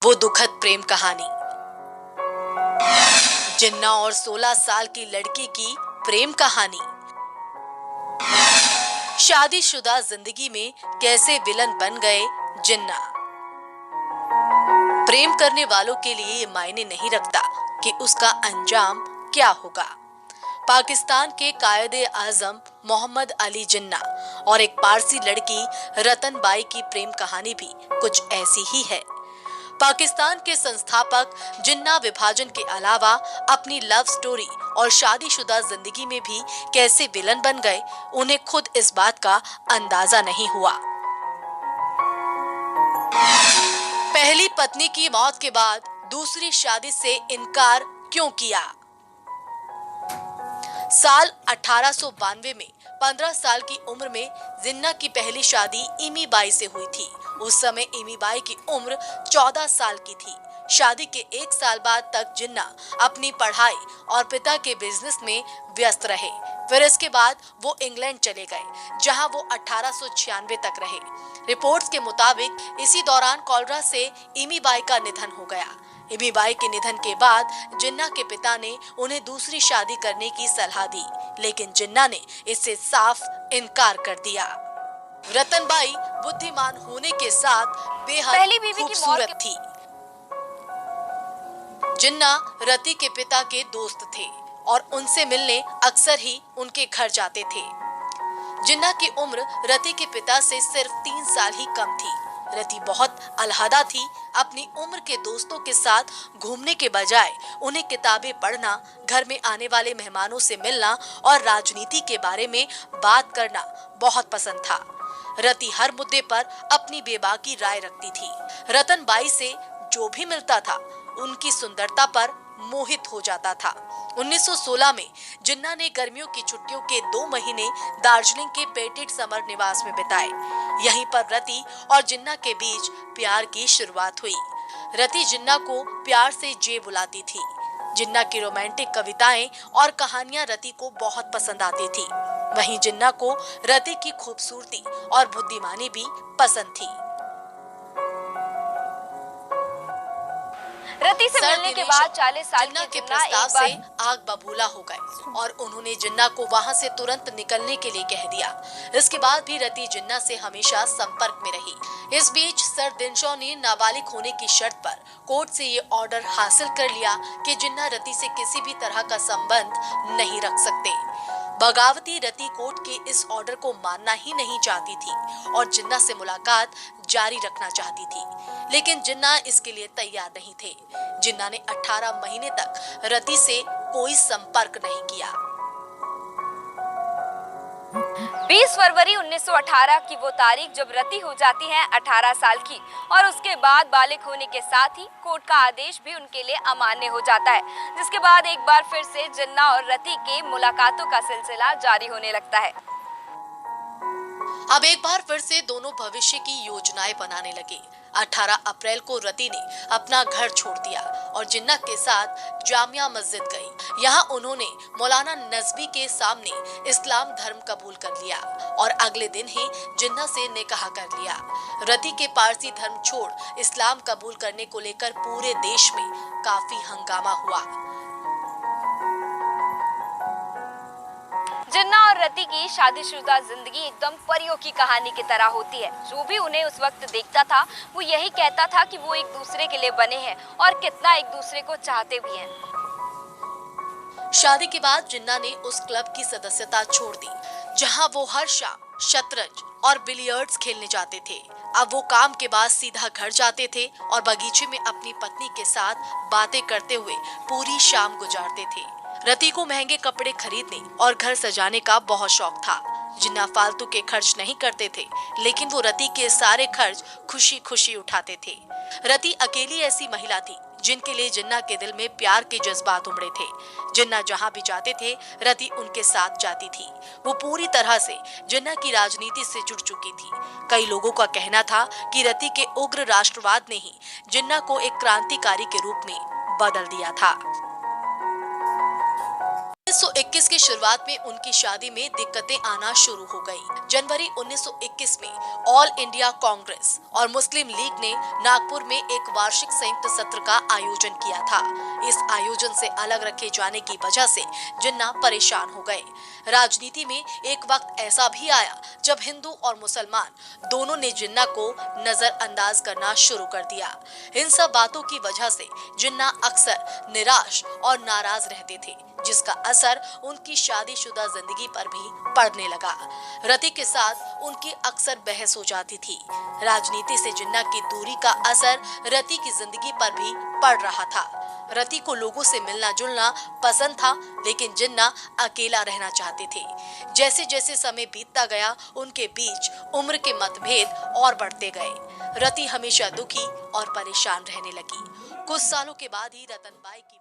वो दुखद प्रेम कहानी। जिन्ना और 16 साल की लड़की की प्रेम कहानी। शादीशुदा जिंदगी में कैसे विलन बन गए जिन्ना। प्रेम करने वालों के लिए ये मायने नहीं रखता कि उसका अंजाम क्या होगा। पाकिस्तान के कायदे आजम मोहम्मद अली जिन्ना और एक पारसी लड़की रतन बाई की प्रेम कहानी भी कुछ ऐसी ही है। पाकिस्तान के संस्थापक जिन्ना विभाजन के अलावा अपनी लव स्टोरी और शादीशुदा जिंदगी में भी कैसे विलन बन गए, उन्हें खुद इस बात का अंदाजा नहीं हुआ। पहली पत्नी की मौत के बाद दूसरी शादी से इनकार क्यों किया? साल 1892 में 15 साल की उम्र में जिन्ना की पहली शादी इमी बाई से हुई थी। उस समय इमी बाई की उम्र 14 साल की थी। शादी के 1 साल बाद तक जिन्ना अपनी पढ़ाई और पिता के बिजनेस में व्यस्त रहे। फिर इसके बाद वो इंग्लैंड चले गए, जहां वो 1896 तक रहे। रिपोर्ट्स के मुताबिक इसी दौरान कॉलरा से इमी बाई का निधन हो गया। इमी बाई के निधन के बाद जिन्ना के पिता ने उन्हें दूसरी शादी करने की सलाह दी, लेकिन जिन्ना ने इससे साफ इनकार कर दिया। रतन बाई बुद्धिमान होने के साथ बेहद खूबसूरत थी। जिन्ना रति के पिता के दोस्त थे और उनसे मिलने अक्सर ही उनके घर जाते थे। जिन्ना की उम्र रति के पिता से सिर्फ 3 साल ही कम थी। रति बहुत अलहदा थी। अपनी उम्र के दोस्तों के साथ घूमने के बजाय उन्हें किताबें पढ़ना, घर में आने वाले मेहमानों से मिलना और राजनीति के बारे में बात करना बहुत पसंद था। रति हर मुद्दे पर अपनी बेबाकी राय रखती थी। रतन बाई से जो भी मिलता था उनकी सुंदरता पर मोहित हो जाता था। 1916 में जिन्ना ने गर्मियों की छुट्टियों के 2 महीने दार्जिलिंग के पेटेड समर निवास में बिताए। यहीं पर रति और जिन्ना के बीच प्यार की शुरुआत हुई। रति जिन्ना को प्यार से जे बुलाती थी। जिन्ना की रोमांटिक कविताएं और कहानियां रति को बहुत पसंद आती थी। वहीं जिन्ना को रति की खूबसूरती और बुद्धिमानी भी पसंद थी। रति से मिलने के बाद 40 साल जिन्ना के प्रस्ताव से आग बबूला हो गए और उन्होंने जिन्ना को वहां से तुरंत निकलने के लिए कह दिया। इसके बाद भी रति जिन्ना से हमेशा संपर्क में रही। इस बीच सर दिनशॉ ने नाबालिग होने की शर्त पर कोर्ट से ये ऑर्डर हासिल कर लिया कि जिन्ना रति से किसी भी तरह का संबंध नहीं रख सकते। बगावती रति कोर्ट के इस ऑर्डर को मानना ही नहीं चाहती थी और जिन्ना से मुलाकात जारी रखना चाहती थी, लेकिन जिन्ना इसके लिए तैयार नहीं थे। जिन्ना ने 18 महीने तक रति से कोई संपर्क नहीं किया। 20 फरवरी 1918 की वो तारीख जब रति हो जाती है 18 साल की और उसके बाद बालिग होने के साथ ही कोर्ट का आदेश भी उनके लिए अमान्य हो जाता है, जिसके बाद एक बार फिर से जिन्ना और रति के मुलाकातों का सिलसिला जारी होने लगता है। अब एक बार फिर से दोनों भविष्य की योजनाएं बनाने लगे। 18 अप्रैल को रति ने अपना घर छोड़ दिया और जिन्ना के साथ जामिया मस्जिद गई। यहाँ उन्होंने मौलाना नजबी के सामने इस्लाम धर्म कबूल कर लिया और अगले दिन ही जिन्ना से निकाह कर लिया। रति के पारसी धर्म छोड़ इस्लाम कबूल करने को लेकर पूरे देश में काफी हंगामा हुआ। जिन्ना और रति की शादीशुदा जिंदगी एकदम परियों की कहानी की तरह होती है। जो भी उन्हें उस वक्त देखता था वो यही कहता था कि वो एक दूसरे के लिए बने हैं और कितना एक दूसरे को चाहते भी हैं। शादी के बाद जिन्ना ने उस क्लब की सदस्यता छोड़ दी जहां वो हर शाम शतरंज और बिलियर्ड्स खेलने जाते थे। अब वो काम के बाद सीधा घर जाते थे और बगीचे में अपनी पत्नी के साथ बातें करते हुए पूरी शाम गुजारते थे। रति को महंगे कपड़े खरीदने और घर सजाने का बहुत शौक था। जिन्ना फालतू के खर्च नहीं करते थे, लेकिन वो रति के सारे खर्च खुशी खुशी उठाते थे। रति अकेली ऐसी महिला थी जिनके लिए जिन्ना के दिल में प्यार के जज्बात उमड़े थे। जिन्ना जहां भी जाते थे रति उनके साथ जाती थी। वो पूरी तरह से जिन्ना की राजनीति से जुड़ चुकी थी। कई लोगों का कहना था कि रति के उग्र राष्ट्रवाद ने ही जिन्ना को एक क्रांतिकारी के रूप में बदल दिया था। 1921 की शुरुआत में उनकी शादी में दिक्कतें आना शुरू हो गई। जनवरी 1921 में ऑल इंडिया कांग्रेस और मुस्लिम लीग ने नागपुर में एक वार्षिक संयुक्त सत्र का आयोजन किया था। इस आयोजन से अलग रखे जाने की वजह से जिन्ना परेशान हो गए। राजनीति में एक वक्त ऐसा भी आया जब हिंदू और मुसलमान दोनों ने जिन्ना को नजरअंदाज करना शुरू कर दिया। इन सब बातों की वजह से जिन्ना अक्सर निराश और नाराज रहते थे, जिसका असर उनकी शादीशुदा जिंदगी पर भी पड़ने लगा। रति के साथ उनकी अक्सर बहस हो जाती थी। राजनीति से जिन्ना की दूरी का असर रति की जिंदगी पर भी पड़ रहा था। रति को लोगों से मिलना जुलना पसंद था, लेकिन जिन्ना अकेला रहना चाहते थे। जैसे जैसे समय बीतता गया, उनके बीच उम्र के मतभेद और बढ़ते गए। रति हमेशा दुखी और परेशान रहने लगी। कुछ सालों के बाद ही रतनबाई की